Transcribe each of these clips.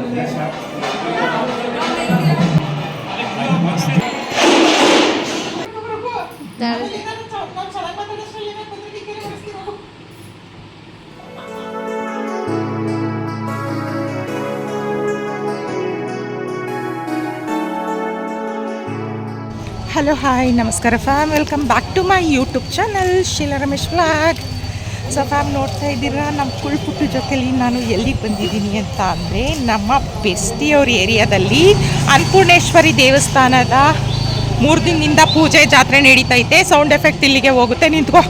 Hello hi ನಮಸ್ಕಾರ fam, welcome back to my YouTube channel Sheela Ramesh vlog. So fam ನೋಡ್ತಾ ಇದ್ದೀರಾ ನಮ್ಮ ಕುಳ್ಪುಟ್ಟು ಜೊತೆಲಿ ನಾನು ಎಲ್ಲಿಗೆ ಬಂದಿದ್ದೀನಿ ಅಂತ ಅಂದರೆ ನಮ್ಮ ಬೆಸ್ಟಿಯವ್ರ ಏರಿಯಾದಲ್ಲಿ ಅನ್ನಪೂರ್ಣೇಶ್ವರಿ ದೇವಸ್ಥಾನದ 3 ದಿನದಿಂದ ಪೂಜೆ ಜಾತ್ರೆ ನಡೀತೈತೆ. ಸೌಂಡ್ ಎಫೆಕ್ಟ್ ಇಲ್ಲಿಗೆ ಹೋಗುತ್ತೆ, ನಿಂತ್ಕೋ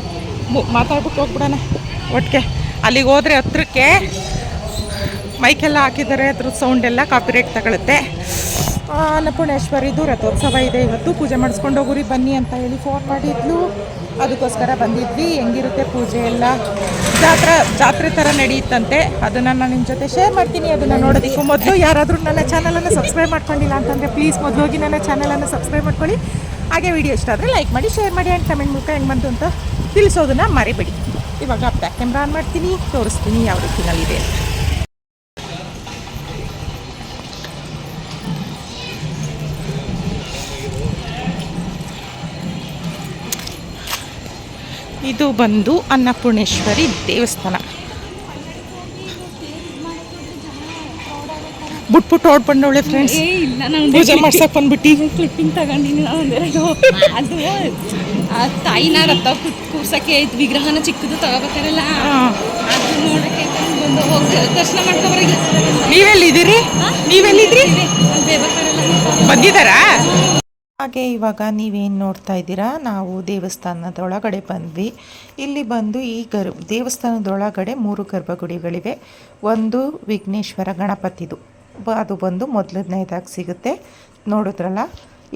ಮಾತಾಡ್ಬಿಟ್ಟು ಹೋಗ್ಬಿಡೋಣ ಒಟ್ಟಿಗೆ. ಅಲ್ಲಿಗೆ ಹೋದರೆ ಹತ್ರಕ್ಕೆ ಮೈಕೆಲ್ಲ ಹಾಕಿದ್ದಾರೆ, ಅದ್ರ ಸೌಂಡೆಲ್ಲ ಕಾಪಿರೈಟ್ ತಗೊಳುತ್ತೆ. ಅನ್ನಪೂರ್ಣೇಶ್ವರಿದು ರಥೋತ್ಸವ ಇದೆ ಇವತ್ತು, ಪೂಜೆ ಮಾಡಿಸ್ಕೊಂಡು ಹೋಗುರಿ ಬನ್ನಿ ಅಂತ ಹೇಳಿ ಫೋನ್ ಮಾಡಿದ್ಲು, ಅದಕ್ಕೋಸ್ಕರ ಬಂದಿದ್ವಿ. ಹೆಂಗಿರುತ್ತೆ ಪೂಜೆ ಎಲ್ಲ, ಜಾತ್ರೆ ಥರ ನಡೆಯುತ್ತಂತೆ. ಅದನ್ನು ನಾನು ನಿಮ್ಮ ಜೊತೆ ಶೇರ್ ಮಾಡ್ತೀನಿ. ಅದನ್ನು ನೋಡೋದಕ್ಕೂ ಮೊದಲು ಯಾರಾದರೂ ನನ್ನ ಚಾನಲನ್ನು ಸಬ್ಸ್ಕ್ರೈಬ್ ಮಾಡ್ಕೊಂಡಿಲ್ಲ ಅಂತಂದರೆ ಪ್ಲೀಸ್ ಮೊದಲು ಹೋಗಿ ನನ್ನ ಚಾನಲನ್ನು ಸಬ್ಸ್ಕ್ರೈಬ್ ಮಾಡ್ಕೊಳ್ಳಿ. ಹಾಗೆ ವಿಡಿಯೋ ಇಷ್ಟ ಆದರೆ ಲೈಕ್ ಮಾಡಿ, ಶೇರ್ ಮಾಡಿ, ಆ್ಯಂಡ್ ಕಮೆಂಟ್ ಮೂಲಕ ಹೆಂಗೆ ಬಂತು ಅಂತ ತಿಳಿಸೋದನ್ನು ಮರಿಬೇಡಿ. ಇವಾಗ ಬ್ಯಾಕ್ ಕ್ಯಾಮ್ರಾ ಆನ್ ಮಾಡ್ತೀನಿ, ತೋರಿಸ್ತೀನಿ ಯಾವ ರೀತಿನಲ್ಲಿದೆ. ಇದು ಬಂದು ಅನ್ನಪೂರ್ಣೇಶ್ವರಿ ದೇವಸ್ಥಾನ. ಬಿಟ್ಬಿಟ್ಟು ಓಡ್ಬಂಡವಳೆ ಫ್ರೆಂಡ್ಸ್, ಪೂಜೆ ಮಾಡ್ಸಕ್ಕೆ ಬಂದ್ಬಿಟ್ಟು ಕ್ಲಿಪ್ಪಿಂಗ್ ತಗೊಂಡಿನಿ ಒಂದೆರಡು. ಅದು ತಾಯಿನ ರಥ ಕೂರ್ಸಕ್ಕೆ ವಿಗ್ರಹನ ಚಿಕ್ಕದು ತಗೋಬೇಕಾರಲ್ಲ, ಅದು ನೋಡಕ್ಕೆ ಬಂದು ಹೋಗಿ ದರ್ಶನ ಮಾಡ್ಕೊಬರಿಗೆ. ನೀವೆಲ್ಲಿದ್ದೀರಿ? ಬಂದಿದ್ದಾರಾ? ಹಾಗೆ ಇವಾಗ ನೀವೇನು ನೋಡ್ತಾ ಇದ್ದೀರಾ, ನಾವು ದೇವಸ್ಥಾನದೊಳಗಡೆ ಬಂದ್ವಿ. ಇಲ್ಲಿ ಬಂದು ಈ ದೇವಸ್ಥಾನದೊಳಗಡೆ 3 ಗರ್ಭಗುಡಿಗಳಿವೆ. ಒಂದು ವಿಘ್ನೇಶ್ವರ ಗಣಪತಿದು, ಅದು ಬಂದು ಮೊದಲನೇದಾಗಿ ಸಿಗುತ್ತೆ, ನೋಡಿದ್ರಲ್ಲ.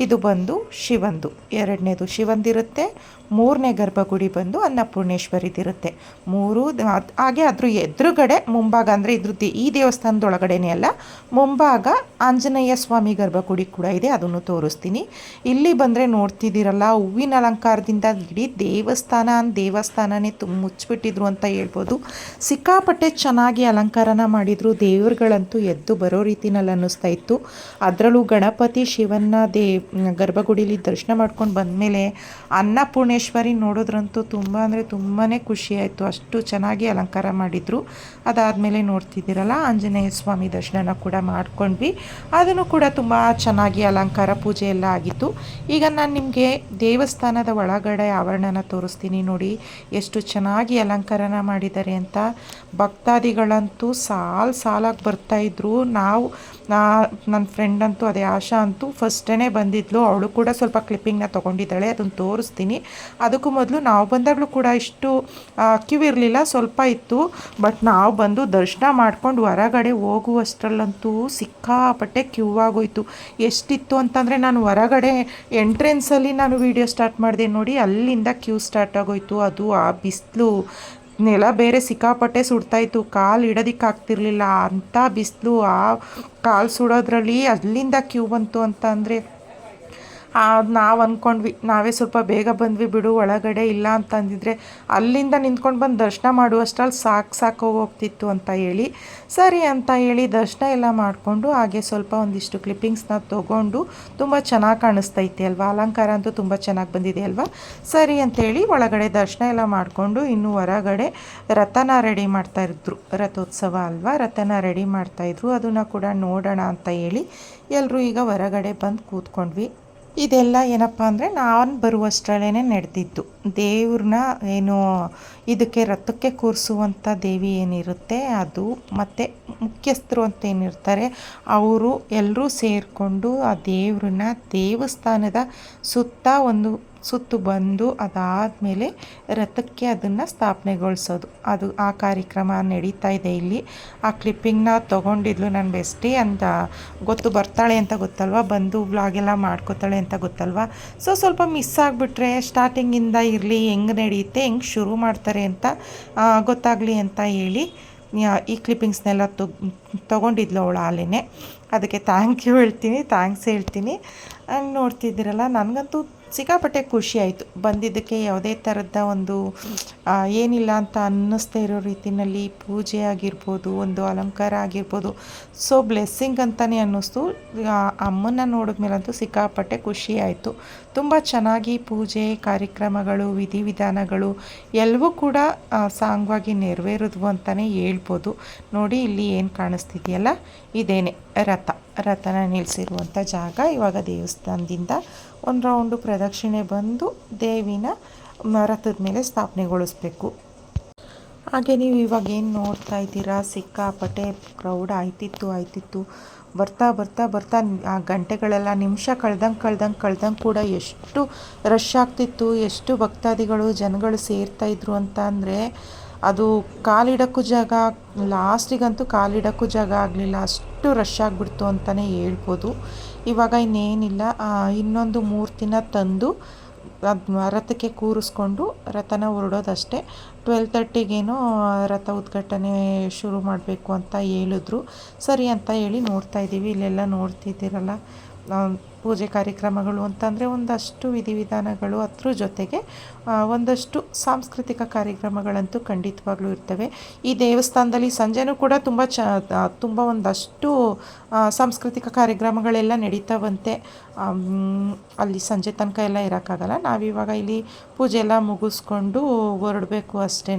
ಇದು ಬಂದು ಶಿವಂದು, 2ನೇದು ಶಿವಂದಿರುತ್ತೆ. 3ನೇ ಗರ್ಭಗುಡಿ ಬಂದು ಅನ್ನಪೂರ್ಣೇಶ್ವರಿದಿರುತ್ತೆ. 3 ಹಾಗೆ ಅದ್ರ ಎದುರುಗಡೆ ಮುಂಭಾಗ ಅಂದರೆ ಇದ್ರದ್ದು ಈ ದೇವಸ್ಥಾನದೊಳಗಡೆನೇ ಅಲ್ಲ, ಮುಂಭಾಗ ಆಂಜನೇಯ ಸ್ವಾಮಿ ಗರ್ಭಗುಡಿ ಕೂಡ ಇದೆ, ಅದನ್ನು ತೋರಿಸ್ತೀನಿ. ಇಲ್ಲಿ ಬಂದರೆ ನೋಡ್ತಿದ್ದೀರಲ್ಲ, ಹೂವಿನ ಅಲಂಕಾರದಿಂದ ಇಡೀ ದೇವಸ್ಥಾನನೇ ಮುಚ್ಚಿಬಿಟ್ಟಿದ್ರು ಅಂತ ಹೇಳ್ಬೋದು. ಸಿಕ್ಕಾಪಟ್ಟೆ ಚೆನ್ನಾಗಿ ಅಲಂಕಾರನ ಮಾಡಿದರು. ದೇವರುಗಳಂತೂ ಎದ್ದು ಬರೋ ರೀತಿನಲ್ಲಿ ಅನ್ನಿಸ್ತಾ ಇತ್ತು. ಅದರಲ್ಲೂ ಗಣಪತಿ ಶಿವನ ಗರ್ಭಗುಡಿಲಿ ದರ್ಶನ ಮಾಡ್ಕೊಂಡು ಬಂದಮೇಲೆ ಅನ್ನಪೂರ್ಣೇಶ್ವರಿ ನೋಡೋದ್ರಂತೂ ತುಂಬ ಅಂದರೆ ತುಂಬಾ ಖುಷಿ ಆಯಿತು. ಅಷ್ಟು ಚೆನ್ನಾಗಿ ಅಲಂಕಾರ ಮಾಡಿದರು. ಅದಾದಮೇಲೆ ನೋಡ್ತಿದ್ದೀರಲ್ಲ, ಆಂಜನೇಯ ಸ್ವಾಮಿ ದರ್ಶನ ಕೂಡ ಮಾಡ್ಕೊಂಡ್ವಿ. ಅದನ್ನು ಕೂಡ ತುಂಬ ಚೆನ್ನಾಗಿ ಅಲಂಕಾರ ಪೂಜೆ ಎಲ್ಲ ಆಗಿತ್ತು. ಈಗ ನಾನು ನಿಮಗೆ ದೇವಸ್ಥಾನದ ಒಳಗಡೆ ಆವರಣನ ತೋರಿಸ್ತೀನಿ ನೋಡಿ, ಎಷ್ಟು ಚೆನ್ನಾಗಿ ಅಲಂಕಾರನ ಮಾಡಿದ್ದಾರೆ ಅಂತ. ಭಕ್ತಾದಿಗಳಂತೂ ಸಾಲಾಗಿ ಬರ್ತಾಯಿದ್ರು. ನನ್ನ ಫ್ರೆಂಡ್ ಅಂತೂ, ಅದೇ ಆಶಾ ಅಂತೂ ಫಸ್ಟೇ ಬಂದಿದ್ಲು, ಅವಳು ಕೂಡ ಸ್ವಲ್ಪ ಕ್ಲಿಪ್ಪಿಂಗ್ನ ತೊಗೊಂಡಿದ್ದಾಳೆ, ಅದನ್ನು ತೋರಿಸ್ತೀನಿ. ಅದಕ್ಕೂ ಮೊದಲು ನಾವು ಬಂದಾಗಲೂ ಕೂಡ ಇಷ್ಟು ಕ್ಯೂ ಇರಲಿಲ್ಲ, ಸ್ವಲ್ಪ ಇತ್ತು. ಬಟ್ ನಾವು ಬಂದು ದರ್ಶನ ಮಾಡ್ಕೊಂಡು ಹೊರಗಡೆ ಹೋಗುವಷ್ಟರಲ್ಲಂತೂ ಸಿಕ್ಕಾಪಟ್ಟೆ ಕ್ಯೂ ಆಗೋಯ್ತು. ಎಷ್ಟಿತ್ತು ಅಂತಂದರೆ, ನಾನು ಹೊರಗಡೆ ಎಂಟ್ರೆನ್ಸಲ್ಲಿ ನಾನು ವಿಡಿಯೋ ಸ್ಟಾರ್ಟ್ ಮಾಡಿದೆ ನೋಡಿ, ಅಲ್ಲಿಂದ ಕ್ಯೂ ಸ್ಟಾರ್ಟ್ ಆಗೋಯ್ತು. ಅದು ಆ ಬಿಸಿಲು, ನೆಲ ಬೇರೆ ಸಿಕ್ಕಾಪಟ್ಟೆ ಸುಡ್ತಾಯಿತ್ತು, ಕಾಲು ಇಡೋದಕ್ಕಾಗ್ತಿರ್ಲಿಲ್ಲ ಅಂಥ ಬಿಸಿಲು. ಆ ಕಾಲು ಸುಡೋದ್ರಲ್ಲಿ ಅಲ್ಲಿಂದ ಕ್ಯೂ ಬಂತು ಅಂತ ಅಂದರೆ ನಾವು ಅಂದ್ಕೊಂಡ್ವಿ, ನಾವೇ ಸ್ವಲ್ಪ ಬೇಗ ಬಂದ್ವಿ ಬಿಡು ಒಳಗಡೆ, ಇಲ್ಲ ಅಂತಂದಿದ್ರೆ ಅಲ್ಲಿಂದ ನಿಂತ್ಕೊಂಡು ಬಂದು ದರ್ಶನ ಮಾಡುವಷ್ಟರಲ್ಲಿ ಸಾಕು ಹೋಗ್ತಿತ್ತು ಅಂತ ಹೇಳಿ, ಸರಿ ಅಂತ ಹೇಳಿ ದರ್ಶನ ಎಲ್ಲ ಮಾಡಿಕೊಂಡು ಹಾಗೆ ಸ್ವಲ್ಪ ಒಂದಿಷ್ಟು ಕ್ಲಿಪ್ಪಿಂಗ್ಸ್ನ ತೊಗೊಂಡು, ತುಂಬ ಚೆನ್ನಾಗಿ ಕಾಣಿಸ್ತೈತೆ ಅಲ್ವಾ, ಅಲಂಕಾರ ಅಂತೂ ತುಂಬ ಚೆನ್ನಾಗಿ ಬಂದಿದೆ ಅಲ್ವಾ. ಸರಿ ಅಂತೇಳಿ ಒಳಗಡೆ ದರ್ಶನ ಎಲ್ಲ ಮಾಡಿಕೊಂಡು ಇನ್ನು ಹೊರಗಡೆ ರಥನ ರೆಡಿ ಮಾಡ್ತಾಯಿದ್ರು, ರಥೋತ್ಸವ ಅಲ್ವಾ, ರಥನ ರೆಡಿ ಮಾಡ್ತಾಯಿದ್ರು. ಅದನ್ನು ಕೂಡ ನೋಡೋಣ ಅಂತ ಹೇಳಿ ಎಲ್ಲರೂ ಈಗ ಹೊರಗಡೆ ಬಂದು ಕೂತ್ಕೊಂಡ್ವಿ. ಇದೆಲ್ಲ ಏನಪ್ಪ ಅಂದರೆ ನಾನು ಬರುವಷ್ಟರಲ್ಲೇ ನಡೆದಿದ್ದು. ದೇವ್ರನ್ನ ಏನು ಇದಕ್ಕೆ ರಥಕ್ಕೆ ಕೂರಿಸುವಂಥ ದೇವಿ ಏನಿರುತ್ತೆ ಅದು, ಮತ್ತು ಮುಖ್ಯಸ್ಥರು ಅಂತ ಏನಿರ್ತಾರೆ ಅವರು ಎಲ್ಲರೂ ಸೇರಿಕೊಂಡು ಆ ದೇವ್ರನ್ನ ದೇವಸ್ಥಾನದ ಸುತ್ತ ಒಂದು ಸುತ್ತು ಬಂದು ಅದಾದಮೇಲೆ ರಥಕ್ಕೆ ಅದನ್ನು ಸ್ಥಾಪನೆಗೊಳಿಸೋದು, ಅದು ಆ ಕಾರ್ಯಕ್ರಮ ನಡೀತಾ ಇದೆ ಇಲ್ಲಿ. ಆ ಕ್ಲಿಪ್ಪಿಂಗ್ನ ತೊಗೊಂಡಿದ್ಲು ನನ್ನ ಬೆಸ್ಟಿ ಅಂತ ಬರ್ತಾಳೆ ಅಂತ ಗೊತ್ತಲ್ವ, ಬಂದು ವ್ಲಾಗೆಲ್ಲ ಮಾಡ್ಕೋತಾಳೆ ಅಂತ ಗೊತ್ತಲ್ವ. ಸೊ ಸ್ವಲ್ಪ ಮಿಸ್ ಆಗಿಬಿಟ್ರೆ ಸ್ಟಾರ್ಟಿಂಗಿಂದ ಇರಲಿ, ಹೆಂಗೆ ನಡೆಯುತ್ತೆ, ಹೆಂಗೆ ಶುರು ಮಾಡ್ತಾರೆ ಅಂತ ಗೊತ್ತಾಗಲಿ ಅಂತ ಹೇಳಿ ಈ ಕ್ಲಿಪ್ಪಿಂಗ್ಸ್ನೆಲ್ಲ ತೊಗೊಂಡಿದ್ಲು ಅವಳು ಆಲೇನೆ. ಅದಕ್ಕೆ ಥ್ಯಾಂಕ್ಸ್ ಹೇಳ್ತೀನಿ. ಹಂಗೆ ನೋಡ್ತಿದ್ದೀರಲ್ಲ, ನನಗಂತೂ ಸಿಕ್ಕಾಪಟ್ಟೆ ಖುಷಿ ಆಯಿತು. ಬಂದಿದ್ದಕ್ಕೆ ಯಾವುದೇ ಥರದ ಒಂದು ಏನಿಲ್ಲ ಅಂತ ಅನ್ನಿಸ್ದೇ ಇರೋ ರೀತಿಯಲ್ಲಿ ಪೂಜೆ ಆಗಿರ್ಬೋದು, ಒಂದು ಅಲಂಕಾರ ಆಗಿರ್ಬೋದು, ಸೊ ಬ್ಲೆಸ್ಸಿಂಗ್ ಅಂತಲೇ ಅನ್ನಿಸ್ತು. ಅಮ್ಮನ ನೋಡಿದ್ಮೇಲಂತೂ ಸಿಕ್ಕಾಪಟ್ಟೆ ಖುಷಿ ಆಯಿತು. ತುಂಬ ಚೆನ್ನಾಗಿ ಪೂಜೆ ಕಾರ್ಯಕ್ರಮಗಳು ವಿಧಿವಿಧಾನಗಳು ಎಲ್ಲವೂ ಕೂಡ ಸಾಂಗವಾಗಿ ನೆರವೇರಿದ್ವು ಅಂತಲೇ ಹೇಳ್ಬೋದು. ನೋಡಿ ಇಲ್ಲಿ ಏನು ಕಾಣಿಸ್ತಿದೆಯಲ್ಲ, ಇದೇನೆ ರಥನ ನಿಲ್ಲಿಸಿರುವಂಥ ಜಾಗ. ಇವಾಗ ದೇವಸ್ಥಾನದಿಂದ ಒಂದು ರೌಂಡು ಪ್ರದಕ್ಷಿಣೆ ಬಂದು ದೇವಿನ ರಥದ ಮೇಲೆ ಸ್ಥಾಪನೆಗೊಳಿಸ್ಬೇಕು. ಹಾಗೆ ನೀವು ಇವಾಗ ಏನು ನೋಡ್ತಾ ಇದ್ದೀರಾ, ಸಿಕ್ಕಾಪಟ್ಟೆ ಕ್ರೌಡ್ ಆಯ್ತಿತ್ತು. ಬರ್ತಾ ಬರ್ತಾ ಬರ್ತಾ ಆ ಗಂಟೆಗಳೆಲ್ಲ ನಿಮಿಷ ಕಳ್ದಂಗೆ ಕೂಡ ಎಷ್ಟು ರಶ್ ಆಗ್ತಿತ್ತು, ಎಷ್ಟು ಭಕ್ತಾದಿಗಳು ಜನಗಳು ಸೇರ್ತಾಯಿದ್ರು ಅಂತ ಅಂದರೆ ಅದು ಕಾಲಿಡೋಕ್ಕೂ ಜಾಗ, ಲಾಸ್ಟಿಗಂತೂ ಕಾಲಿಡೋಕ್ಕೂ ಜಾಗ ಆಗಲಿಲ್ಲ, ಅಷ್ಟು ರಶ್ ಆಗಿಬಿಡ್ತು ಅಂತಲೇ ಹೇಳ್ಬೋದು. ಇವಾಗ ಇನ್ನೇನಿಲ್ಲ, ಇನ್ನೊಂದು ಮೂರ್ತಿನ ತಂದು ರಥಕ್ಕೆ ಕೂರಿಸ್ಕೊಂಡು ರಥನ ಹೊರಡೋದಷ್ಟೇ. 12:30ಗೇನೋ ರಥ ಉದ್ಘಾಟನೆ ಶುರು ಮಾಡಬೇಕು ಅಂತ ಹೇಳಿದ್ರು. ಸರಿ ಅಂತ ಹೇಳಿ ನೋಡ್ತಾ ಇದ್ದೀವಿ. ಇಲ್ಲೆಲ್ಲ ನೋಡ್ತಿದ್ದೀರಲ್ಲ, ಪೂಜೆ ಕಾರ್ಯಕ್ರಮಗಳು ಅಂತಂದರೆ ಒಂದಷ್ಟು ವಿಧಿವಿಧಾನಗಳು, ಅದ್ರ ಜೊತೆಗೆ ಒಂದಷ್ಟು ಸಾಂಸ್ಕೃತಿಕ ಕಾರ್ಯಕ್ರಮಗಳಂತೂ ಖಂಡಿತವಾಗ್ಲೂ ಇರ್ತವೆ. ಈ ದೇವಸ್ಥಾನದಲ್ಲಿ ಸಂಜೆನೂ ಕೂಡ ತುಂಬ ಒಂದಷ್ಟು ಸಾಂಸ್ಕೃತಿಕ ಕಾರ್ಯಕ್ರಮಗಳೆಲ್ಲ ನಡೀತಾವಂತೆ. ಅಲ್ಲಿ ಸಂಜೆ ತನಕ ಎಲ್ಲ ಇರೋಕ್ಕಾಗಲ್ಲ. ನಾವಿವಾಗ ಇಲ್ಲಿ ಪೂಜೆ ಎಲ್ಲ ಮುಗಿಸ್ಕೊಂಡು ಹೊರಡಬೇಕು ಅಷ್ಟೇ.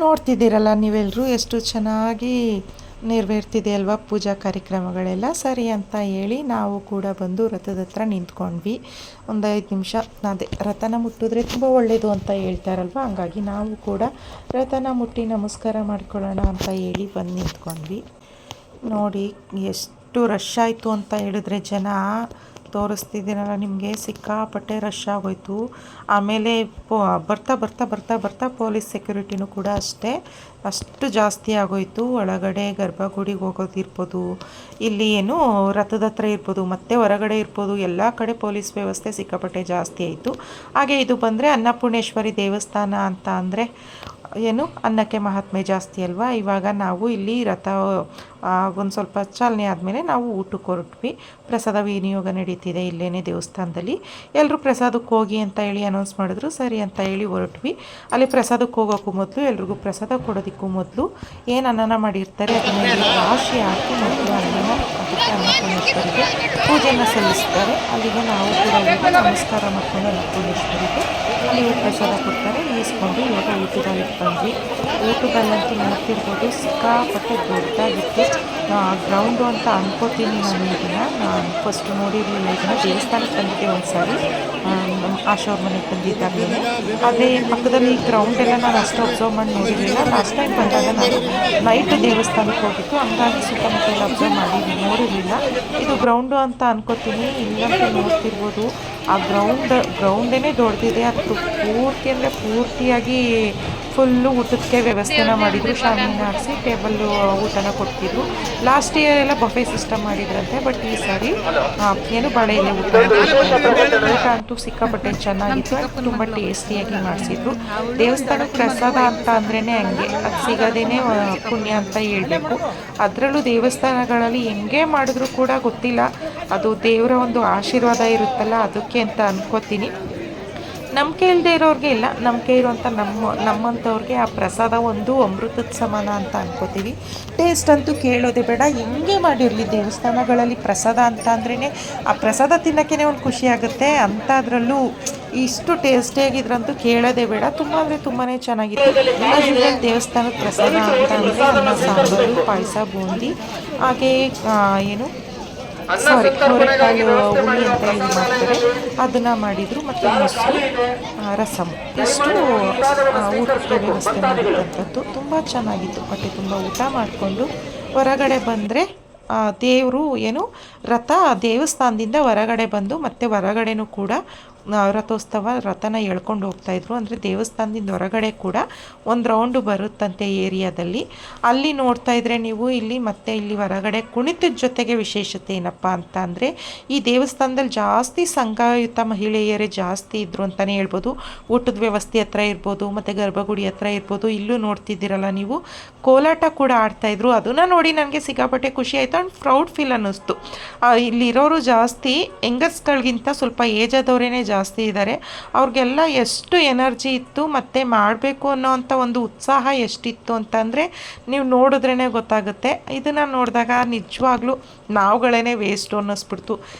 ನೋಡ್ತಿದ್ದೀರಲ್ಲ ನೀವೆಲ್ಲರೂ ಎಷ್ಟು ಚೆನ್ನಾಗಿ ನೆರವೇರ್ತಿದೆ ಅಲ್ವಾ ಪೂಜಾ ಕಾರ್ಯಕ್ರಮಗಳೆಲ್ಲ. ಸರಿ ಅಂತ ಹೇಳಿ ನಾವು ಕೂಡ ಬಂದು ರಥದ ಹತ್ರ ನಿಂತ್ಕೊಂಡ್ವಿ. ಒಂದು 5 ನಿಮಿಷ ಅದೇ ರಥನ ಮುಟ್ಟಿದ್ರೆ ತುಂಬ ಒಳ್ಳೆಯದು ಅಂತ ಹೇಳ್ತಾರಲ್ವ, ಹಂಗಾಗಿ ನಾವು ಕೂಡ ರಥನ ಮುಟ್ಟಿ ನಮಸ್ಕಾರ ಮಾಡ್ಕೊಳ್ಳೋಣ ಅಂತ ಹೇಳಿ ಬಂದು ನಿಂತ್ಕೊಂಡ್ವಿ. ನೋಡಿ ಎಷ್ಟು ರಶ್ ಆಯಿತು ಅಂತ ಹೇಳಿದ್ರೆ, ಜನ ತೋರಿಸ್ತಿದ್ದೀನಲ್ಲ ನಿಮಗೆ, ಸಿಕ್ಕಾಪಟ್ಟೆ ರಶ್ ಆಗೋಯ್ತು. ಆಮೇಲೆ ಬರ್ತಾ ಬರ್ತಾ ಬರ್ತಾ ಬರ್ತಾ ಪೊಲೀಸ್ ಸೆಕ್ಯೂರಿಟಿನೂ ಕೂಡ ಅಷ್ಟೇ ಅಷ್ಟು ಜಾಸ್ತಿ ಆಗೋಯಿತು. ಒಳಗಡೆ ಗರ್ಭಗುಡಿಗೆ ಹೋಗೋದಿರ್ಬೋದು, ಇಲ್ಲಿ ಏನು ರಥದ ಹತ್ರ ಇರ್ಬೋದು, ಮತ್ತು ಹೊರಗಡೆ ಇರ್ಬೋದು, ಎಲ್ಲ ಕಡೆ ಪೊಲೀಸ್ ವ್ಯವಸ್ಥೆ ಸಿಕ್ಕಾಪಟ್ಟೆ ಜಾಸ್ತಿ ಆಯಿತು. ಹಾಗೆ ಇದು ಬಂದರೆ ಅನ್ನಪೂರ್ಣೇಶ್ವರಿ ದೇವಸ್ಥಾನ ಅಂತ ಅಂದರೆ ಏನು ಅನ್ನಕ್ಕೆ ಮಹಾತ್ಮೆ ಜಾಸ್ತಿ ಅಲ್ವಾ. ಇವಾಗ ನಾವು ಇಲ್ಲಿ ರಥ ಒಂದು ಸ್ವಲ್ಪ ಚಾಲನೆ ಆದಮೇಲೆ ನಾವು ಊಟಕ್ಕೆ ಹೊರಟ್ವಿ. ಪ್ರಸಾದ ವಿನಿಯೋಗ ನಡೀತಿದೆ ಇಲ್ಲೇ ದೇವಸ್ಥಾನದಲ್ಲಿ. ಎಲ್ಲರೂ ಪ್ರಸಾದಕ್ಕೆ ಹೋಗಿ ಅಂತ ಹೇಳಿ ಅನೌನ್ಸ್ ಮಾಡಿದ್ರು. ಸರಿ ಅಂತ ಹೇಳಿ ಹೊರಟ್ವಿ. ಅಲ್ಲಿ ಪ್ರಸಾದಕ್ಕೆ ಹೋಗೋಕ್ಕೂ ಮೊದಲು, ಎಲ್ರಿಗೂ ಪ್ರಸಾದ ಕೊಡೋದಕ್ಕೂ ಮೊದಲು ಏನು ಅನ್ನನ ಮಾಡಿರ್ತಾರೆ ಅದನ್ನೆಲ್ಲ ರಾಶಿ ಹಾಕಿ ಮೊದಲು ಅನ್ನನ ಅದಕ್ಕೆ ಅನ್ನಪೂರ್ಣೇಶ್ವರಿಗೆ ಪೂಜೆಯನ್ನು ಸಲ್ಲಿಸ್ತಾರೆ. ಅಲ್ಲಿಗೆ ನಾವು ಕೂಡ ಹೋಗಿ ನಮಸ್ಕಾರ ಮಾಡ್ಕೊಂಡು ಅನ್ನಪೂರ್ಣೇಶ್ವರಿಗೆ ಅಲ್ಲಿ ಪ್ರಸಾದ ಕೊಡ್ತಾರೆ. ಈಸ್ಕೊಂಡು ಇವಾಗ ಊಟದಲ್ಲಿ ಬಂದ್ವಿ. ಊಟದಲ್ಲಂತೂ ನೋಡ್ತಿರ್ಬೋದು ಸಿಕ್ಕಾಪಟ್ಟೆ ದೊಡ್ಡದಾಗಿತ್ತು. ಗ್ರೌಂಡು ಅಂತ ಅನ್ಕೋತೀನಿ ನಾನು. ಇದನ್ನು ನಾನು ಫಸ್ಟ್ ನೋಡಿರಲಿಲ್ಲ. ಇದನ್ನು ದೇವಸ್ಥಾನಕ್ಕೆ ಬಂದಿದ್ದೆ ಒಂದು ಸಾರಿ, ನಮ್ಮ ಆಶೋರ್ ಮನೆಗೆ ಬಂದಿದ್ದಾಗಲೇ. ಅದೇ ಪಕ್ಕದಲ್ಲಿ ಗ್ರೌಂಡ್ ಎಲ್ಲ ನಾನು ಅಷ್ಟು ಅಬ್ಸರ್ವ್ ಮಾಡಿ ನೋಡಿರಲಿಲ್ಲ. ಲಾಸ್ಟ್ ಟೈಮ್ ಬಂದಾಗ ನಾನು ನೈಟ್ ದೇವಸ್ಥಾನಕ್ಕೆ ಹೋಗಿತ್ತು, ಹಂಗಾಗಿ ಸುತ್ತಮುತ್ತ ಎಲ್ಲ ಅಬ್ಸರ್ವ್ ಮಾಡಿ ನೋಡಿರಲಿಲ್ಲ. ಇದು ಗ್ರೌಂಡು ಅಂತ ಅನ್ಕೋತೀನಿ. ಇಲ್ಲಂತೂ ನೋಡ್ತಿರ್ಬೋದು ಆ ಗ್ರೌಂಡೇ ದೊಡ್ಡದಿದೆ. ಅದು ಪೂರ್ತಿ ಅಂದರೆ ಪೂರ್ತಿಯಾಗಿ ಫುಲ್ಲು ಊಟಕ್ಕೆ ವ್ಯವಸ್ಥೆನ ಮಾಡಿದರು. ಶಾಮಿನ ಹಾರಿಸಿ ಟೇಬಲ್ಲು ಊಟನ ಕೊಡ್ತಿದ್ರು. ಲಾಸ್ಟ್ ಇಯರ್ ಎಲ್ಲ ಬಫೆ ಸಿಸ್ಟಮ್ ಮಾಡಿದ್ರಂತೆ, ಬಟ್ ಈ ಸಾರಿ ಏನು ಬಾಳೆಯಲ್ಲಿ ಊಟ ಅಂತೂ ಸಿಕ್ಕಾಪಟ್ಟೆ ಚೆನ್ನಾಗಿತ್ತು. ತುಂಬ ಟೇಸ್ಟಿಯಾಗಿ ಮಾಡಿಸಿದ್ರು. ದೇವಸ್ಥಾನಕ್ಕೆ ಪ್ರಸಾದ ಅಂತ ಅಂದ್ರೇ ಹಂಗೆ, ಅದು ಸಿಗೋದೇನೆ ಪುಣ್ಯ ಅಂತ ಹೇಳ್ಬೇಕು. ಅದರಲ್ಲೂ ದೇವಸ್ಥಾನಗಳಲ್ಲಿ ಹೆಂಗೆ ಮಾಡಿದ್ರು ಕೂಡ ಗೊತ್ತಿಲ್ಲ, ಅದು ದೇವರ ಒಂದು ಆಶೀರ್ವಾದ ಇರುತ್ತಲ್ಲ ಅದಕ್ಕೆ ಅಂತ ಅನ್ಕೋತೀನಿ. ನಂಬಿಕೆ ಇಲ್ಲದೆ ಇರೋರಿಗೆ ಇಲ್ಲ, ನಂಬಿಕೆ ಇರೋವಂಥ ನಮ್ಮಂಥವ್ರಿಗೆ ಆ ಪ್ರಸಾದ ಒಂದು ಅಮೃತದ ಸಮಾನ ಅಂತ ಅನ್ಕೋತೀವಿ. ಟೇಸ್ಟ್ ಅಂತೂ ಕೇಳೋದೇ ಬೇಡ. ಹೆಂಗೆ ಮಾಡಿರಲಿ ದೇವಸ್ಥಾನಗಳಲ್ಲಿ ಪ್ರಸಾದ ಅಂತ ಅಂದ್ರೇ ಆ ಪ್ರಸಾದ ತಿನ್ನೋಕ್ಕೇ ಒಂದು ಖುಷಿ ಆಗುತ್ತೆ. ಅಂಥದ್ರಲ್ಲೂ ಇಷ್ಟು ಟೇಸ್ಟಿಯಾಗಿದ್ರಂತೂ ಕೇಳೋದೇ ಬೇಡ. ತುಂಬ ಅಂದರೆ ತುಂಬಾ ಚೆನ್ನಾಗಿತ್ತು. ಯೂಶುವಲ್ ದೇವಸ್ಥಾನದ ಪ್ರಸಾದ ಅಂತ ಅಂದರೆ ಅನ್ನ ಸಾಂಬಾರು, ಪಾಯಸ, ಬೂಂದಿ, ಹಾಗೆ ಏನು ಅವರೆಕಾಳು ಹುಳಿ ಅಂತ ಹೇಳಿ ಮಾಡ್ತಾರೆ, ಅದನ್ನು ಮಾಡಿದರು. ಮತ್ತು ಮೊಸರು, ರಸಮ್, ಇಷ್ಟು ಊಟದ ವ್ಯವಸ್ಥೆ ಮಾಡಿದಂಥದ್ದು ತುಂಬ ಚೆನ್ನಾಗಿತ್ತು. ಹೊಟ್ಟೆ ತುಂಬ ಊಟ ಮಾಡಿಕೊಂಡು ಹೊರಗಡೆ ಬಂದರೆ ದೇವರು ಏನು ರಥ ದೇವಸ್ಥಾನದಿಂದ ಹೊರಗಡೆ ಬಂದು ಮತ್ತೆ ಹೊರಗಡೆನೂ ಕೂಡ ರಥೋತ್ಸವ ರಥನ ಎಳ್ಕೊಂಡು ಹೋಗ್ತಾಯಿದ್ರು. ಅಂದರೆ ದೇವಸ್ಥಾನದಿಂದ ಹೊರಗಡೆ ಕೂಡ ಒಂದು ರೌಂಡು ಬರುತ್ತಂತೆ ಏರಿಯಾದಲ್ಲಿ. ಅಲ್ಲಿ ನೋಡ್ತಾ ಇದ್ರೆ ನೀವು ಇಲ್ಲಿ ಮತ್ತೆ ಇಲ್ಲಿ ಹೊರಗಡೆ ಕುಣಿತದ ಜೊತೆಗೆ ವಿಶೇಷತೆ ಏನಪ್ಪ ಅಂತ ಅಂದರೆ ಈ ದೇವಸ್ಥಾನದಲ್ಲಿ ಜಾಸ್ತಿ ಸಂಘಯುತ ಮಹಿಳೆಯರೇ ಜಾಸ್ತಿ ಇದ್ದರು ಅಂತಲೇ ಹೇಳ್ಬೋದು. ಊಟದ ವ್ಯವಸ್ಥೆ ಹತ್ರ ಇರ್ಬೋದು, ಮತ್ತು ಗರ್ಭಗುಡಿ ಹತ್ರ ಇರ್ಬೋದು. ಇಲ್ಲೂ ನೋಡ್ತಿದ್ದೀರಲ್ಲ ನೀವು, ಕೋಲಾಟ ಕೂಡ ಆಡ್ತಾಯಿದ್ರು. ಅದನ್ನು ನೋಡಿ ನನಗೆ ಸಿಕ್ಕಾಪಟ್ಟೆ ಖುಷಿ ಆಯಿತು ಆ್ಯಂಡ್ ಪ್ರೌಡ್ ಫೀಲ್ ಅನ್ನಿಸ್ತು. ಇಲ್ಲಿರೋರು ಜಾಸ್ತಿ ಯಂಗರ್ಸ್ಗಳಿಗಿಂತ ಸ್ವಲ್ಪ ಏಜ್ ಆದವರೇ ಜಾಸ್ತಿ ಇದ್ದಾರೆ. ಅವ್ರಿಗೆಲ್ಲ ಎಷ್ಟು ಎನರ್ಜಿ ಇತ್ತು ಮತ್ತು ಮಾಡಬೇಕು ಅನ್ನೋವಂಥ ಒಂದು ಉತ್ಸಾಹ ಎಷ್ಟಿತ್ತು ಅಂತಂದರೆ ನೀವು ನೋಡಿದ್ರೇ ಗೊತ್ತಾಗುತ್ತೆ. ಇದನ್ನು ನೋಡಿದಾಗ ನಿಜವಾಗ್ಲೂ ನಾವುಗಳೇ ವೇಸ್ಟು ಅನ್ನಿಸ್ಬಿಡ್ತು.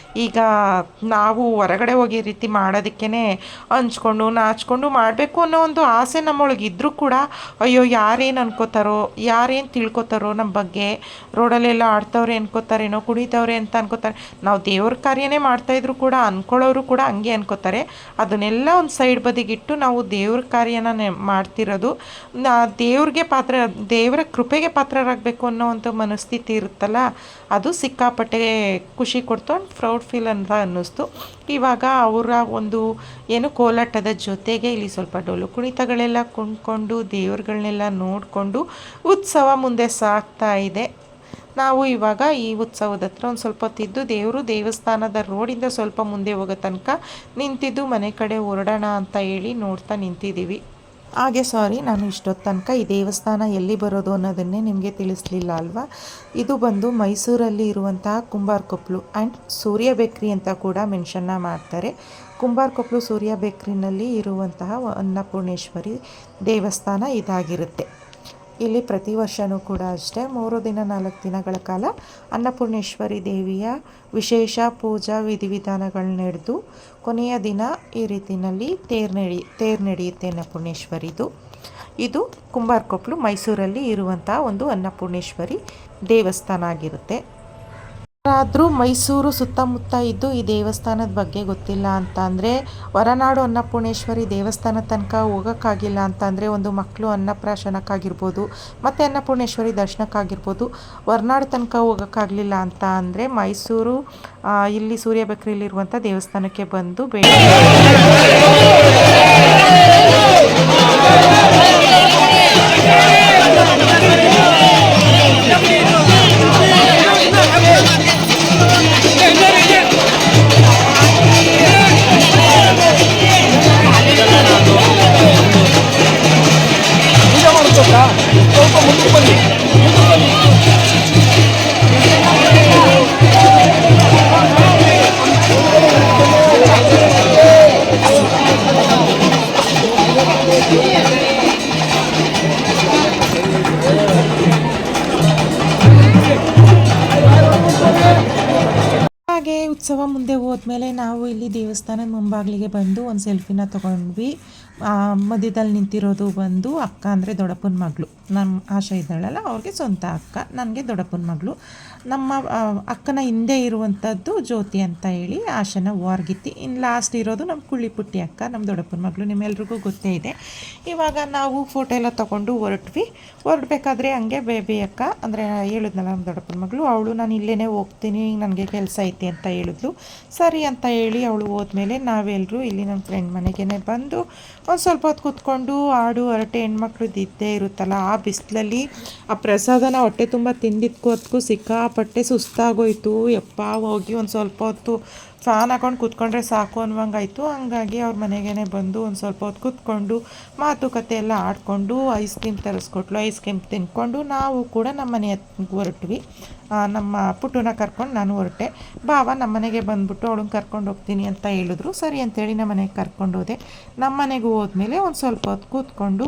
ಈಗ ನಾವು ಹೊರಗಡೆ ಹೋಗಿ ರೀತಿ ಮಾಡೋದಕ್ಕೇ ಹಂಚ್ಕೊಂಡು ನಾಚ್ಕೊಂಡು ಮಾಡಬೇಕು ಅನ್ನೋ ಒಂದು ಆಸೆ ನಮ್ಮೊಳಗಿದ್ರೂ ಕೂಡ ಅಯ್ಯೋ ಯಾರೇನು ಅನ್ಕೋತಾರೋ, ಯಾರೇನು ತಿಳ್ಕೊತಾರೋ ನಮ್ಮ ಬಗ್ಗೆ, ರೋಡಲ್ಲೆಲ್ಲ ಆಡ್ತವ್ರೆ ಅನ್ಕೋತಾರೇನೋ, ಕುಣಿತವ್ರೆ ಅಂತ ಅನ್ಕೋತಾರೆ. ನಾವು ದೇವ್ರ ಕಾರ್ಯನೇ ಮಾಡ್ತಾಯಿದ್ರು ಕೂಡ ಅಂದ್ಕೊಳ್ಳೋರು ಕೂಡ ಹಂಗೆ ಅನ್ಕೋತಾರೆ. ಅದನ್ನೆಲ್ಲ ಒಂದು ಸೈಡ್ ಬದಿಗಿಟ್ಟು ನಾವು ದೇವ್ರ ಕಾರ್ಯನ ಮಾಡ್ತಿರೋದು, ದೇವ್ರಿಗೆ ದೇವರ ಕೃಪೆಗೆ ಪಾತ್ರರಾಗಬೇಕು ಅನ್ನೋ ಒಂದು ಮನಸ್ಥಿತಿ ಇರುತ್ತಲ್ಲ, ಅದು ಸಿಕ್ಕಾಪಟ್ಟೆ ಖುಷಿ ಕೊಡ್ತು ಆ್ಯಂಡ್ ಪ್ರೌಡ್ ಫೀಲ್ ಅಂತ ಅನ್ನಿಸ್ತು. ಇವಾಗ ಅವರ ಒಂದು ಏನು ಕೋಲಾಟದ ಜೊತೆಗೆ ಇಲ್ಲಿ ಸ್ವಲ್ಪ ಡೊಳ್ಳು ಕುಣಿತಗಳೆಲ್ಲ ಕುಣ್ಕೊಂಡು ದೇವ್ರುಗಳನ್ನೆಲ್ಲ ನೋಡಿಕೊಂಡು ಉತ್ಸವ ಮುಂದೆ ಸಾಗ್ತಾ ಇದೆ. ನಾವು ಇವಾಗ ಈ ಉತ್ಸವದ ಹತ್ರ ಒಂದು ಸ್ವಲ್ಪ ಹೊತ್ತಿದ್ದು ದೇವಸ್ಥಾನದ ರೋಡಿಂದ ಸ್ವಲ್ಪ ಮುಂದೆ ಹೋಗೋ ತನಕ ನಿಂತಿದ್ದು ಮನೆ ಕಡೆ ಹೊರಡೋಣ ಅಂತ ಹೇಳಿ ನೋಡ್ತಾ ನಿಂತಿದ್ದೀವಿ. ಹಾಗೆ ಸಾರಿ, ನಾನು ಇಷ್ಟೊತ್ತು ತನಕ ಈ ದೇವಸ್ಥಾನ ಎಲ್ಲಿ ಬರೋದು ಅನ್ನೋದನ್ನೇ ನಿಮಗೆ ತಿಳಿಸ್ಲಿಲ್ಲ ಅಲ್ವಾ. ಇದು ಬಂದು ಮೈಸೂರಲ್ಲಿ ಇರುವಂತಹ ಕುಂಬಾರಕೊಪ್ಲು ಆ್ಯಂಡ್ ಸೂರ್ಯ ಬೇಕ್ರಿ ಅಂತ ಕೂಡ ಮೆನ್ಷನ್ನ ಮಾಡ್ತಾರೆ. ಕುಂಬಾರಕೊಪ್ಲು ಸೂರ್ಯ ಬೇಕ್ರಿನಲ್ಲಿ ಇರುವಂತಹ ಅನ್ನಪೂರ್ಣೇಶ್ವರಿ ದೇವಸ್ಥಾನ ಇದಾಗಿರುತ್ತೆ. ಇಲ್ಲಿ ಪ್ರತಿ ವರ್ಷವೂ ಕೂಡ ಅಷ್ಟೇ 3 ದಿನ 4 ದಿನಗಳ ಕಾಲ ಅನ್ನಪೂರ್ಣೇಶ್ವರಿ ದೇವಿಯ ವಿಶೇಷ ಪೂಜಾ ವಿಧಿವಿಧಾನಗಳು ನಡೆದು ಕೊನೆಯ ದಿನ ಈ ರೀತಿಯಲ್ಲಿ ತೇರು ನಡೆಯುತ್ತೆ ಅನ್ನಪೂರ್ಣೇಶ್ವರಿದು. ಇದು ಕುಂಬಾರಕೊಪ್ಲು ಮೈಸೂರಲ್ಲಿ ಇರುವಂತಹ ಒಂದು ಅನ್ನಪೂರ್ಣೇಶ್ವರಿ ದೇವಸ್ಥಾನ ಆಗಿರುತ್ತೆ. ಆದರೂ ಮೈಸೂರು ಸುತ್ತಮುತ್ತ ಇದ್ದು ಈ ದೇವಸ್ಥಾನದ ಬಗ್ಗೆ ಗೊತ್ತಿಲ್ಲ ಅಂತ ಅಂದರೆ, ಹೊರನಾಡು ಅನ್ನಪೂರ್ಣೇಶ್ವರಿ ದೇವಸ್ಥಾನ ತನಕ ಹೋಗೋಕ್ಕಾಗಿಲ್ಲ ಅಂತ ಅಂದರೆ, ಒಂದು ಮಕ್ಕಳು ಅನ್ನಪ್ರಾಶನಕ್ಕಾಗಿರ್ಬೋದು ಮತ್ತು ಅನ್ನಪೂರ್ಣೇಶ್ವರಿ ದರ್ಶನಕ್ಕಾಗಿರ್ಬೋದು, ಹೊರನಾಡು ತನಕ ಹೋಗೋಕ್ಕಾಗಲಿಲ್ಲ ಅಂತ ಅಂದರೆ ಮೈಸೂರು ಇಲ್ಲಿ ಸೂರ್ಯ ಬೇಕ್ರಿಯಲ್ಲಿರುವಂಥ ದೇವಸ್ಥಾನಕ್ಕೆ ಬಂದು ಬೇಡ ಮುಂದೆ ಹೋದ್ಮೇಲೆ ನಾವು ಇಲ್ಲಿ ದೇವಸ್ಥಾನದ ಮುಂಭಾಗಿಲಿಗೆ ಬಂದು ಒಂದು ಸೆಲ್ಫಿನ ತೊಗೊಂಡ್ವಿ. ಮಧ್ಯದಲ್ಲಿ ನಿಂತಿರೋದು ಬಂದು ಅಕ್ಕ, ಅಂದರೆ ದೊಡ್ಡಪ್ಪನ ಮಗಳು. ನಮ್ಮ ಆಶಾ ಇದ್ದಾಳಲ್ಲ, ಅವ್ರಿಗೆ ಸ್ವಂತ ಅಕ್ಕ, ನನಗೆ ದೊಡ್ಡಪ್ಪನ ಮಗಳು. ನಮ್ಮ ಅಕ್ಕನ ಹಿಂದೆ ಇರುವಂಥದ್ದು ಜ್ಯೋತಿ ಅಂತ ಹೇಳಿ, ಆಶನ ವಾರ್ಗಿತ್ತಿ. ಇನ್ನು ಲಾಸ್ಟ್ ಇರೋದು ನಮ್ಮ ಕುಳ್ಳಿಪುಟ್ಟಿ ಅಕ್ಕ, ನಮ್ಮ ದೊಡ್ಡಪ್ಪನ ಮಗಳು, ನಿಮ್ಮೆಲ್ರಿಗೂ ಗೊತ್ತೇ ಇದೆ. ಇವಾಗ ನಾವು ಫೋಟೋ ಎಲ್ಲ ತೊಗೊಂಡು ಹೊರಡ್ಬೇಕಾದ್ರೆ ಹಂಗೆ ಬೇಬಿ ಅಕ್ಕ, ಅಂದರೆ ಹೇಳಿದ್ನಲ್ಲ ನಮ್ಮ ದೊಡ್ಡಪ್ಪನ ಮಗಳು, ಅವಳು ನಾನು ಇಲ್ಲೇ ಹೋಗ್ತೀನಿ, ನನಗೆ ಕೆಲಸ ಐತೆ ಅಂತ ಹೇಳಿದ್ಲು. ಸರಿ ಅಂತ ಹೇಳಿ ಅವಳು ಹೋದ್ಮೇಲೆ ನಾವೆಲ್ಲರೂ ಇಲ್ಲಿ ನಮ್ಮ ಫ್ರೆಂಡ್ ಮನೆಗೇ ಬಂದು ಒಂದು ಸ್ವಲ್ಪ ಹೊತ್ತು ಕೂತ್ಕೊಂಡು ಹಾಡು ಹರಟೆ, ಹೆಣ್ಮಕ್ಳದ್ದು ಇದ್ದೇ ಇರುತ್ತಲ್ಲ, ಆ ಬಿಸಿಲಲ್ಲಿ ಆ ಪ್ರಸಾದನ ಹೊಟ್ಟೆ ತುಂಬ ತಿಂದಿದ್ಕೋದ್ಗೂ ಸಿಕ್ಕಾಪಟ್ಟೆ ಸುಸ್ತಾಗೋಯ್ತು. ಯಪ್ಪ, ಹೋಗಿ ಒಂದು ಸ್ವಲ್ಪ ಹೊತ್ತು ಫ್ಯಾನ್ ಹಾಕೊಂಡು ಕೂತ್ಕೊಂಡ್ರೆ ಸಾಕು ಅನ್ನುವಂಗಾಯಿತು. ಹಂಗಾಗಿ ಅವ್ರ ಮನೆಗೇ ಬಂದು ಒಂದು ಸ್ವಲ್ಪ ಹೊತ್ತು ಕೂತ್ಕೊಂಡು ಮಾತುಕತೆ ಎಲ್ಲ ಆಡಿಕೊಂಡು ಐಸ್ ಕ್ರೀಮ್ ತರಿಸ್ಕೊಟ್ಲು. ಐಸ್ ಕ್ರೀಮ್ ತಿನ್ಕೊಂಡು ನಾವು ಕೂಡ ನಮ್ಮ ಮನೆ ಹೊರಟ್ವಿ. ನಮ್ಮ ಪುಟ್ಟುನ ಕರ್ಕೊಂಡು ನಾನು ಹೊರಟೆ. ಬಾವ ನಮ್ಮ ಮನೆಗೆ ಬಂದುಬಿಟ್ಟು ಅವಳನ್ನ ಕರ್ಕೊಂಡು ಹೋಗ್ತೀನಿ ಅಂತ ಹೇಳಿದ್ರು. ಸರಿ ಅಂತೇಳಿ ನಮ್ಮ ಮನೆಗೆ ಕರ್ಕೊಂಡು ಹೋದೆ. ನಮ್ಮ ಮನೆಗೆ ಹೋದ್ಮೇಲೆ ಒಂದು ಸ್ವಲ್ಪ ಹೊತ್ತು ಕೂತ್ಕೊಂಡು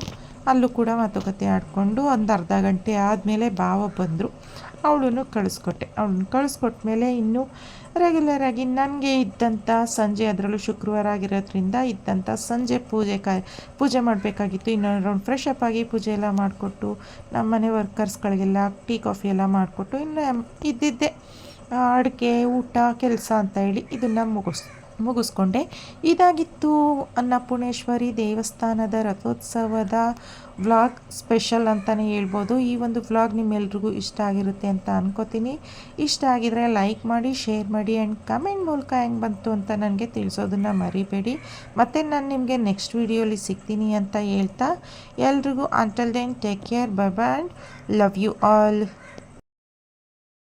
ಅಲ್ಲೂ ಕೂಡ ಮಾತುಕತೆ ಆಡಿಕೊಂಡು ಒಂದು ಅರ್ಧ ಗಂಟೆ ಆದಮೇಲೆ ಬಾವ ಬಂದರು. ಅವಳನ್ನು ಕಳಿಸ್ಕೊಟ್ಟೆ. ಅವಳನ್ನ ಕಳಿಸ್ಕೊಟ್ಮೇಲೆ ಇನ್ನೂ ರೆಗ್ಯುಲರಾಗಿ ನನಗೆ ಇದ್ದಂಥ ಸಂಜೆ, ಅದರಲ್ಲೂ ಶುಕ್ರವಾರ ಆಗಿರೋದ್ರಿಂದ ಇದ್ದಂಥ ಸಂಜೆ ಪೂಜೆ ಮಾಡಬೇಕಾಗಿತ್ತು. ಇನ್ನು ರೌಂಡ್ ಫ್ರೆಶ್ ಅಪ್ ಆಗಿ ಪೂಜೆ ಎಲ್ಲ ಮಾಡಿಕೊಟ್ಟು ನಮ್ಮ ಮನೆ ವರ್ಕರ್ಸ್ಗಳಿಗೆಲ್ಲ ಟೀ ಕಾಫಿ ಎಲ್ಲ ಮಾಡಿಕೊಟ್ಟು ಇನ್ನು ಇದ್ದಿದ್ದೆ ಅಡುಗೆ ಊಟ ಕೆಲಸ ಅಂತ ಹೇಳಿ ಇದನ್ನು ಮುಗಿಸ್ಕೊಂಡೆ. ಇದಾಗಿತ್ತು ಅನ್ನಪೂರ್ಣೇಶ್ವರಿ ದೇವಸ್ಥಾನದ ರಥೋತ್ಸವದ ವ್ಲಾಗ್, ಸ್ಪೆಷಲ್ ಅಂತಲೇ ಹೇಳ್ಬೋದು. ಈ ಒಂದು ವ್ಲಾಗ್ ನಿಮ್ಮೆಲ್ರಿಗೂ ಇಷ್ಟ ಆಗಿರುತ್ತೆ ಅಂತ ಅನ್ಕೋತೀನಿ. ಇಷ್ಟ ಆಗಿದರೆ ಲೈಕ್ ಮಾಡಿ, ಶೇರ್ ಮಾಡಿ ಆ್ಯಂಡ್ ಕಮೆಂಟ್ ಮೂಲಕ ಹೆಂಗೆ ಬಂತು ಅಂತ ನನಗೆ ತಿಳಿಸೋದನ್ನು ಮರಿಬೇಡಿ. ಮತ್ತು ನಾನು ನಿಮಗೆ ನೆಕ್ಸ್ಟ್ ವೀಡಿಯೋಲಿ ಸಿಗ್ತೀನಿ ಅಂತ ಹೇಳ್ತಾ ಎಲ್ರಿಗೂ until then take care, bye bye and love you all.